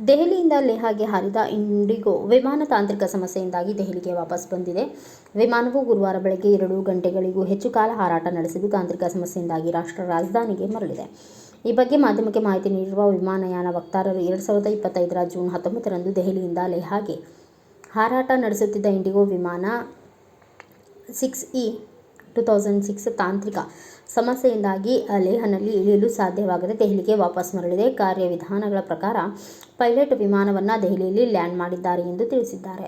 ದೆಹಲಿಯಿಂದ ಲೇಹ್ಗೆ ಹಾರಿದ ಇಂಡಿಗೋ ವಿಮಾನ ತಾಂತ್ರಿಕ ಸಮಸ್ಯೆಯಿಂದಾಗಿ ದೆಹಲಿಗೆ ವಾಪಸ್ ಬಂದಿದೆ. ವಿಮಾನವು ಗುರುವಾರ ಬೆಳಗ್ಗೆ 2 ಗಂಟೆಗಳಿಗೂ ಹೆಚ್ಚು ಕಾಲ ಹಾರಾಟ ನಡೆಸಿದ್ದು, ತಾಂತ್ರಿಕ ಸಮಸ್ಯೆಯಿಂದಾಗಿ ರಾಷ್ಟ್ರ ರಾಜಧಾನಿಗೆ ಮರಳಿದೆ. ಈ ಬಗ್ಗೆ ಮಾಧ್ಯಮಕ್ಕೆ ಮಾಹಿತಿ ನೀಡಿರುವ ವಿಮಾನಯಾನ ವಕ್ತಾರರು, 2025ರ ಜೂನ್ 19ರಂದು ದೆಹಲಿಯಿಂದ ಲೇಹ್ಗೆ ಹಾರಾಟ ನಡೆಸುತ್ತಿದ್ದ ಇಂಡಿಗೋ ವಿಮಾನ 6E-2006 ತಾಂತ್ರಿಕ ಸಮಸ್ಯೆಯಿಂದಾಗಿ ಲೇಹ್ನಲ್ಲಿ ಇಳಿಯಲು ಸಾಧ್ಯವಾಗದೆ ದೆಹಲಿಗೆ ವಾಪಸ್ ಮರಳಿದೆ. ಕಾರ್ಯವಿಧಾನಗಳ ಪ್ರಕಾರ ಪೈಲಟ್ ವಿಮಾನವನ್ನು ದೆಹಲಿಯಲ್ಲಿ ಲ್ಯಾಂಡ್ ಮಾಡಿದ್ದಾರೆ ಎಂದು ತಿಳಿಸಿದ್ದಾರೆ.